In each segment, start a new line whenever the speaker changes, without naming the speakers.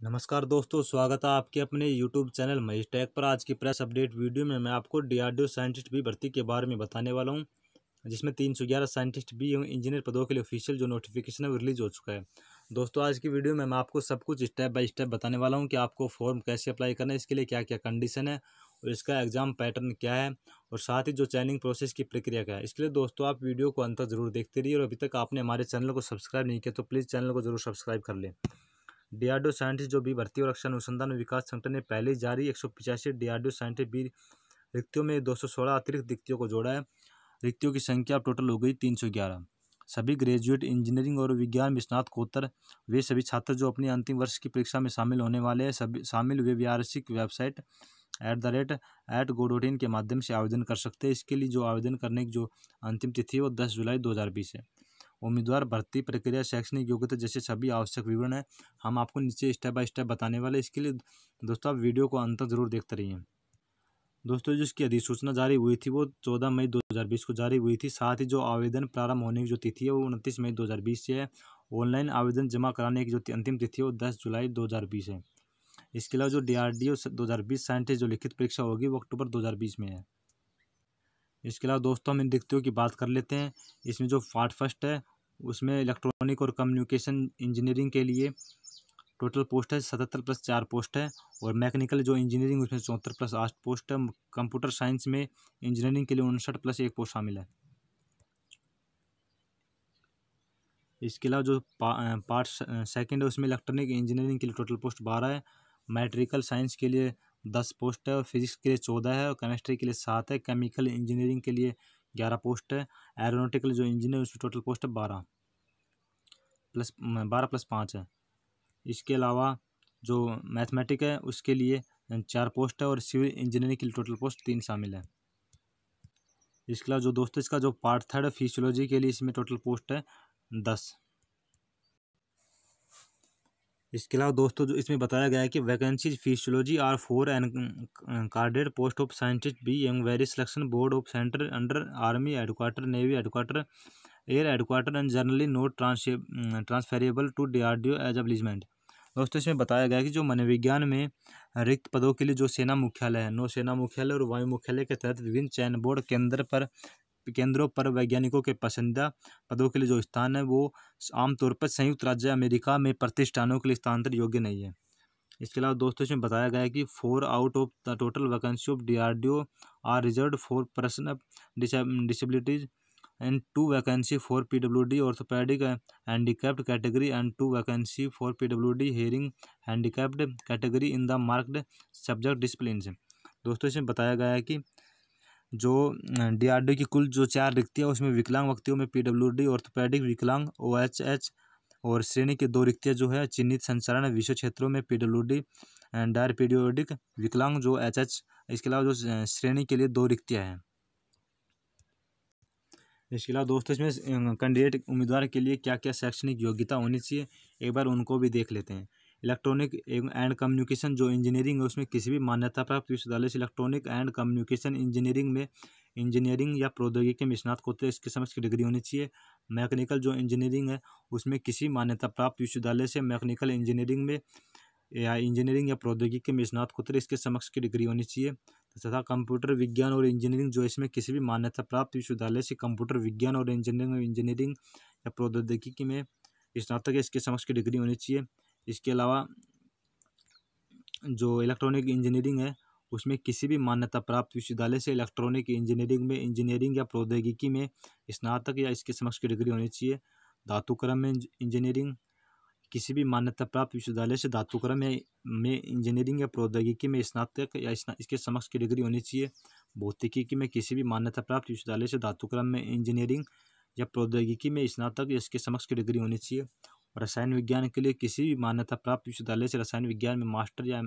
नमस्कार दोस्तों, स्वागत है आपके अपने YouTube चैनल महेश टेक पर। आज की प्रेस अपडेट वीडियो में मैं आपको DRDO साइंटिस्ट बी भर्ती के बारे में बताने वाला हूं, जिसमें 311 साइंटिस्ट बी एवं इंजीनियर पदों के लिए ऑफिशियल जो नोटिफिकेशन है वो रिलीज हो चुका है। दोस्तों, आज की वीडियो में मैं आपको सब कुछ स्टेप बाय स्टेप बताने वाला हूँ कि आपको फॉर्म कैसे अप्लाई करना है, इसके लिए क्या क्या कंडीशन है और इसका एग्जाम पैटर्न क्या है, और साथ ही जो चयनिंग प्रोसेस की प्रक्रिया क्या है। इसके लिए दोस्तों आप वीडियो को अंत तक जरूर देखते रहिए, और अभी तक आपने हमारे चैनल को सब्सक्राइब नहीं किया तो प्लीज़ चैनल को जरूर सब्सक्राइब कर लें। DRDO साइंटिस्ट जो बी भर्ती और रक्षा अनुसंधान और विकास संगठन ने पहले जारी 185 DRDO साइंटिस्ट बी रिक्तियों में 216 अतिरिक्त रिक्तियों को जोड़ा है। रिक्तियों की संख्या अब टोटल हो गई 311। सभी ग्रेजुएट इंजीनियरिंग और विज्ञान में स्नातकोत्तर वे सभी छात्र जो अपनी अंतिम वर्ष की परीक्षा में शामिल होने वाले हैं, सभी शामिल वे वार्षिक वेबसाइट @go.in के माध्यम से आवेदन कर सकते हैं। इसके लिए जो आवेदन करने की जो अंतिम तिथि है वो 10 जुलाई 2020 है। उम्मीदवार भर्ती प्रक्रिया, शैक्षणिक योग्यता जैसे सभी आवश्यक विवरण है हम आपको नीचे स्टेप बाय स्टेप बताने वाले। इसके लिए दोस्तों आप वीडियो को अंत तक जरूर देखते रहिए। दोस्तों, जो इसकी अधिसूचना जारी हुई थी वो 14 मई 2020 को जारी हुई थी। साथ ही जो आवेदन प्रारंभ होने की जो तिथि है वो 29 मई 2020 से है। ऑनलाइन आवेदन जमा कराने की जो अंतिम तिथि है वो 10 जुलाई 2020 है। इसके अलावा जो DRDO 2020 साइंटिस्ट जो लिखित परीक्षा होगी वो अक्टूबर 2020 में है। इसके अलावा दोस्तों हम इन रिक्तियों की बात कर लेते हैं। इसमें जो पार्ट फर्स्ट है उसमें इलेक्ट्रॉनिक और कम्युनिकेशन इंजीनियरिंग के लिए टोटल पोस्ट है 77 + 4 पोस्ट है, और मैकेनिकल जो इंजीनियरिंग उसमें 74 + 8 पोस्ट है। कंप्यूटर साइंस में इंजीनियरिंग के लिए 59 + 1 पोस्ट शामिल है। इसके अलावा जो पार्ट सेकंड है उसमें इलेक्ट्रॉनिक इंजीनियरिंग के लिए टोटल पोस्ट 12 है। मैट्रिकल साइंस के लिए 10 पोस्ट है, और फिजिक्स के लिए 14 है, और केमिस्ट्री के लिए 7 है। केमिकल इंजीनियरिंग के लिए 11 पोस्ट है। एरोनॉटिकल जो इंजीनियर उसमें टोटल पोस्ट है 12 + 5 है। इसके अलावा जो मैथमेटिक है उसके लिए 4 पोस्ट है, और सिविल इंजीनियरिंग के लिए टोटल पोस्ट 3 शामिल है। इसके अलावा जो दोस्तों इसका जो पार्ट थर्ड है फिजियोलॉजी के लिए इसमें टोटल पोस्ट है 10। इसके अलावा दोस्तों जो इसमें बताया गया है कि vacancies physiology are for and carded post of scientist B and very selection board of centre under army headquarter, navy headquarter, air headquarter and generally not transferable to DRDO as establishment. दोस्तों इसमें बताया गया है कि जो मनोविज्ञान में रिक्त पदों के लिए जो सेना मुख्यालय है, नौसेना मुख्यालय और वायु मुख्यालय के तहत विभिन्न चयन बोर्ड केंद्रों पर वैज्ञानिकों के पसंदीदा पदों के लिए जो स्थान है वो आमतौर पर संयुक्त राज्य अमेरिका में प्रतिष्ठानों के लिए स्थानांतरण योग्य नहीं है। इसके अलावा दोस्तों इसमें बताया गया है कि 4 out of the total vacancy of DRDO are reserved for person of disabilities, and 2 vacancy for PWD orthopedic handicapped category and 2 vacancy for PWD hearing handicapped category in the marked subject disciplines। दोस्तों इसमें बताया गया है कि जो DRDO की कुल जो 4 रिक्तियाँ उसमें विकलांग व्यक्तियों में PWD ऑर्थोपेडिक विकलांग OHH, और श्रेणी के 2 रिक्तियाँ जो है चिन्हित संचारण विषय क्षेत्रों में PWD एंड डायपीडियोडिक विकलांग जो HH। इसके अलावा जो श्रेणी के लिए 2 रिक्तियाँ हैं। इसके अलावा दोस्तों इसमें कैंडिडेट उम्मीदवार के लिए क्या क्या शैक्षणिक योग्यता होनी चाहिए एक बार उनको भी देख लेते हैं। इलेक्ट्रॉनिक एंड कम्युनिकेशन जो इंजीनियरिंग है उसमें किसी भी मान्यता प्राप्त विश्वविद्यालय से इलेक्ट्रॉनिक एंड कम्युनिकेशन इंजीनियरिंग में इंजीनियरिंग या प्रौद्योगिकी में स्नातकोत्तर इसके समक्ष की डिग्री होनी चाहिए। मैकेनिकल जो इंजीनियरिंग है उसमें किसी मान्यता प्राप्त विश्वविद्यालय से मैकेनिकल इंजीनियरिंग में या इंजीनियरिंग या प्रौद्योगिकी में स्नातकोत्तर इसके समक्ष की डिग्री होनी चाहिए। तथा कंप्यूटर विज्ञान और इंजीनियरिंग जो इसमें किसी भी मान्यता प्राप्त विश्वविद्यालय से कंप्यूटर विज्ञान और इंजीनियरिंग या प्रौद्योगिकी में स्नातक है इसके समक्ष की डिग्री होनी चाहिए। इसके अलावा जो इलेक्ट्रॉनिक इंजीनियरिंग है उसमें किसी भी मान्यता प्राप्त विश्वविद्यालय से इलेक्ट्रॉनिक इंजीनियरिंग में इंजीनियरिंग या प्रौद्योगिकी में स्नातक या इसके समक्ष की डिग्री होनी चाहिए। धातुक्रम में इंजीनियरिंग किसी भी मान्यता प्राप्त विश्वविद्यालय से धातुक्रम में इंजीनियरिंग या प्रौद्योगिकी में स्नातक या इसके समक्ष की डिग्री होनी चाहिए। भौतिकी में किसी भी मान्यता प्राप्त विश्वविद्यालय से धातुक्रम में इंजीनियरिंग या प्रौद्योगिकी में स्नातक या इसके समक्ष की डिग्री होनी चाहिए। और रसायन विज्ञान के लिए किसी भी मान्यता प्राप्त विश्वविद्यालय से रसायन विज्ञान में मास्टर या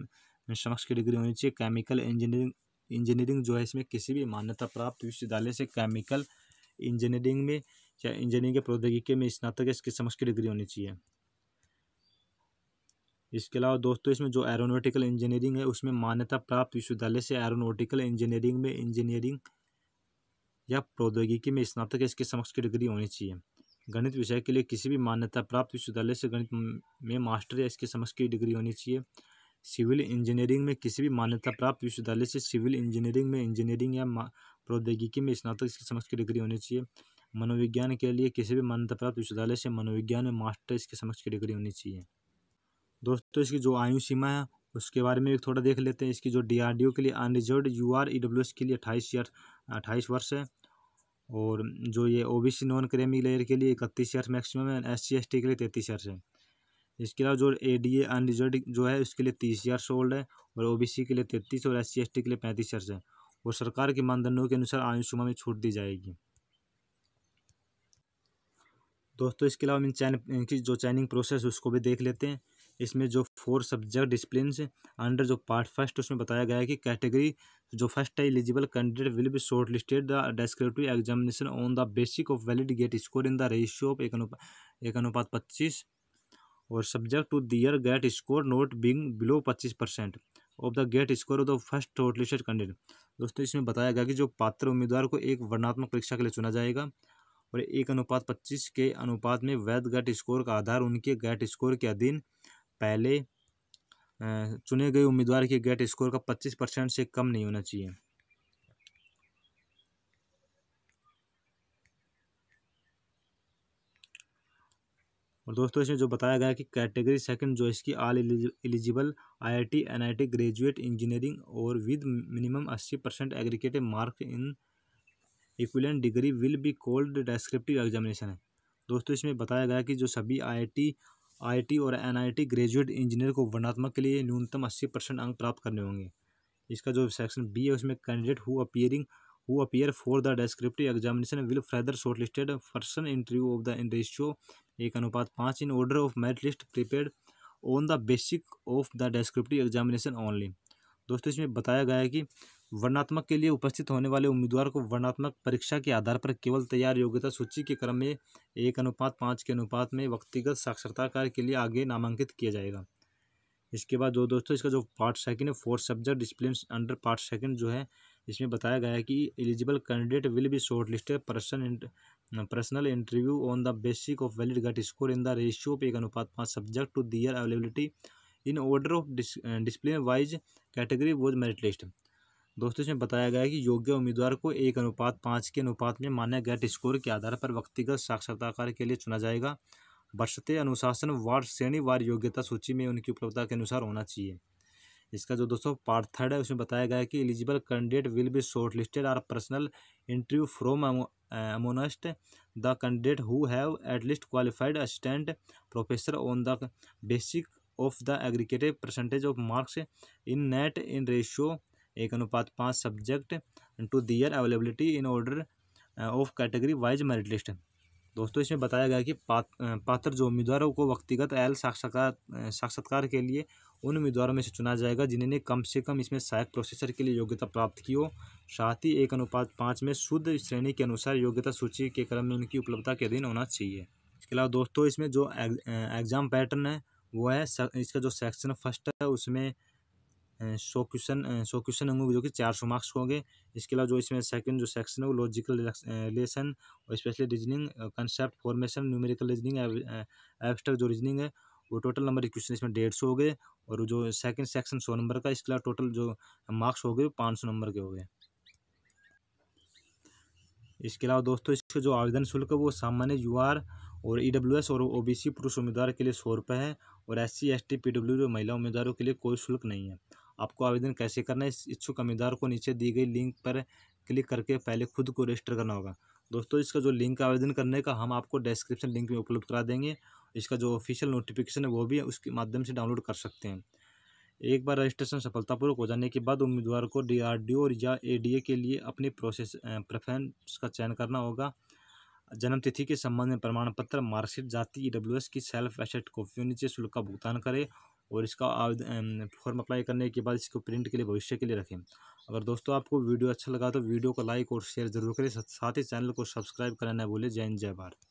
समक्ष की डिग्री होनी चाहिए। केमिकल इंजीनियरिंग जो है इसमें किसी भी मान्यता प्राप्त विश्वविद्यालय से केमिकल इंजीनियरिंग में या इंजीनियरिंग या प्रौद्योगिकी में स्नातक या इसके समक्ष की डिग्री होनी चाहिए। इसके अलावा दोस्तों इसमें जो एरोनॉटिकल इंजीनियरिंग है उसमें मान्यता प्राप्त विश्वविद्यालय से एरोनॉटिकल इंजीनियरिंग में इंजीनियरिंग या प्रौद्योगिकी में स्नातक इसके समक्ष की डिग्री होनी चाहिए। गणित विषय के लिए किसी भी मान्यता प्राप्त विश्वविद्यालय से गणित में मास्टर या इसके समकक्ष की डिग्री होनी चाहिए। सिविल इंजीनियरिंग में किसी भी मान्यता प्राप्त विश्वविद्यालय से सिविल इंजीनियरिंग में इंजीनियरिंग या प्रौद्योगिकी में स्नातक इसकी समकक्ष की डिग्री होनी चाहिए। मनोविज्ञान के लिए किसी भी मान्यता प्राप्त विश्वविद्यालय से मनोविज्ञान में मास्टर इसके समकक्ष की डिग्री होनी चाहिए। दोस्तों इसकी जो आयु सीमा है उसके बारे में थोड़ा देख लेते हैं। इसकी जो DRDO के लिए अनरिजर्व्ड UR EWS के लिए 28 वर्ष है, और जो ये OBC नॉन क्रीमी लेयर के लिए 31 ईयर्स मैक्सिमम है, SC ST के लिए 33 ईयर्स है। इसके अलावा जो ADA अनरिजर्व्ड जो है उसके लिए 30 ईयर्स ओल्ड है, और OBC के लिए 33 और SC ST के लिए 35 ईयर्स है, और सरकार के मानदंडों के अनुसार आयु सीमा में छूट दी जाएगी। दोस्तों इसके अलावा इनकी जो चयनिंग प्रोसेस उसको भी देख लेते हैं। इसमें जो 4 सब्जेक्ट डिसिप्लिन अंडर जो पार्ट फर्स्ट उसमें बताया गया है कि कैटेगरी जो फर्स्ट है eligible candidate will be shortlisted the descriptive examination on the basic of valid GATE score in the ratio of 1:25, और subject to their GATE score not being below 25% of the GATE score of the first shortlisted candidate. दोस्तों इसमें बताया गया कि जो पात्र उम्मीदवार को एक वर्णात्मक परीक्षा के लिए चुना जाएगा, और 1:25 के अनुपात में वैध गेट स्कोर का आधार उनके गेट स्कोर के अधीन पहले चुने गए उम्मीदवार के गेट स्कोर का 25% से कम नहीं होना चाहिए। और दोस्तों इसमें जो बताया गया है कि कैटेगरी सेकंड जो इसकी all eligible IIT NIT graduate engineering और with minimum 80% aggregated mark in equivalent degree will be called descriptive examination है। दोस्तों इसमें बताया गया कि जो सभी IIT और NIT ग्रेजुएट इंजीनियर को वर्णात्मक के लिए न्यूनतम 80% अंक प्राप्त करने होंगे। इसका जो सेक्शन B है उसमें candidate who appear for the descriptive examination will further shortlisted person interview of the in ratio 1:5 in order of merit list prepared on the basic of the descriptive examination only. दोस्तों इसमें बताया गया है कि वर्णात्मक के लिए उपस्थित होने वाले उम्मीदवार को वर्णात्मक परीक्षा के आधार पर केवल तैयार योग्यता सूची के क्रम में 1:5 के अनुपात में व्यक्तिगत साक्षात्कार के लिए आगे नामांकित किया जाएगा। इसके बाद जो दोस्तों इसका जो पार्ट सेकंड है 4 subject discipline under part second जो है इसमें बताया गया है कि eligible candidate will be shortlisted personal interview on the basic of valid GATE score in the ratio of 1:5 subject to their availability in order of discipline wise category was merit list. दोस्तों इसमें बताया गया है कि योग्य उम्मीदवार को 1:5 के अनुपात में मान्य गेट स्कोर के आधार पर व्यक्तिगत साक्षात्कार के लिए चुना जाएगा, बशर्ते अनुशासन वार श्रेणी वार योग्यता सूची में उनकी उपलब्धता के अनुसार होना चाहिए। इसका जो दोस्तों पार्ट थर्ड है उसमें बताया गया है कि eligible candidate will be shortlisted are personal interview from amongst the candidate who have at least qualified assistant professor on the basic of the aggregated percentage of marks in NET in ratio 1:5 subject to their availability in order of category wise merit list. दोस्तों इसमें बताया गया कि पात्र जो उम्मीदवारों को व्यक्तिगत साक्षात्कार के लिए उन उम्मीदवारों में से चुना जाएगा जिन्होंने कम से कम इसमें सहायक प्रोफेसर के लिए योग्यता प्राप्त की हो, साथ ही 1:5 में शुद्ध श्रेणी के अनुसार योग्यता सूची के क्रम में उनकी उपलब्धता के अधीन होना चाहिए। इसके अलावा दोस्तों इसमें जो एग्जाम पैटर्न है वो है इसका जो सेक्शन फर्स्ट है उसमें 100 क्वेश्चन होंगे जो कि 400 मार्क्स होंगे। इसके अलावा जो इसमें सेकंड जो सेक्शन है वो लॉजिकल रिलेशन और specially reasoning concept formation numerical reasoning abstract जो रीजनिंग है वो टोटल नंबर के क्वेश्चन इसमें 150 हो गए, और जो सेकंड सेक्शन 100 नंबर का, इसके अलावा टोटल जो मार्क्स हो गए 500 नंबर के हो गए। इसके अलावा दोस्तों इसके जो आवेदन शुल्क है वो सामान्य UR और EWS और OBC पुरुष उम्मीदवार के लिए 100 रुपये है, और SC ST PW महिला उम्मीदवारों के लिए कोई शुल्क नहीं है। आपको आवेदन कैसे करना है, इस इच्छुक उम्मीदवार को नीचे दी गई लिंक पर क्लिक करके पहले खुद को रजिस्टर करना होगा। दोस्तों इसका जो लिंक आवेदन करने का हम आपको डिस्क्रिप्शन लिंक में उपलब्ध करा देंगे। इसका जो ऑफिशियल नोटिफिकेशन है वो भी उसके माध्यम से डाउनलोड कर सकते हैं। एक बार रजिस्ट्रेशन सफलतापूर्वक हो जाने के बाद उम्मीदवार को DRDO और या ADA के लिए अपनी प्रेफरेंस का चयन करना होगा। जन्म तिथि के संबंध में प्रमाण पत्र, मार्कशीट, जाति, EWS की सेल्फ एटेस्टेड कॉपी होनी चाहिए, शुल्क का भुगतान करें, और इसका फॉर्म अप्लाई करने के बाद इसको प्रिंट के लिए भविष्य के लिए रखें। अगर दोस्तों आपको वीडियो अच्छा लगा तो वीडियो को लाइक और शेयर जरूर करें, साथ ही चैनल को सब्सक्राइब करना न भूलें। जय हिंद, जय भारत।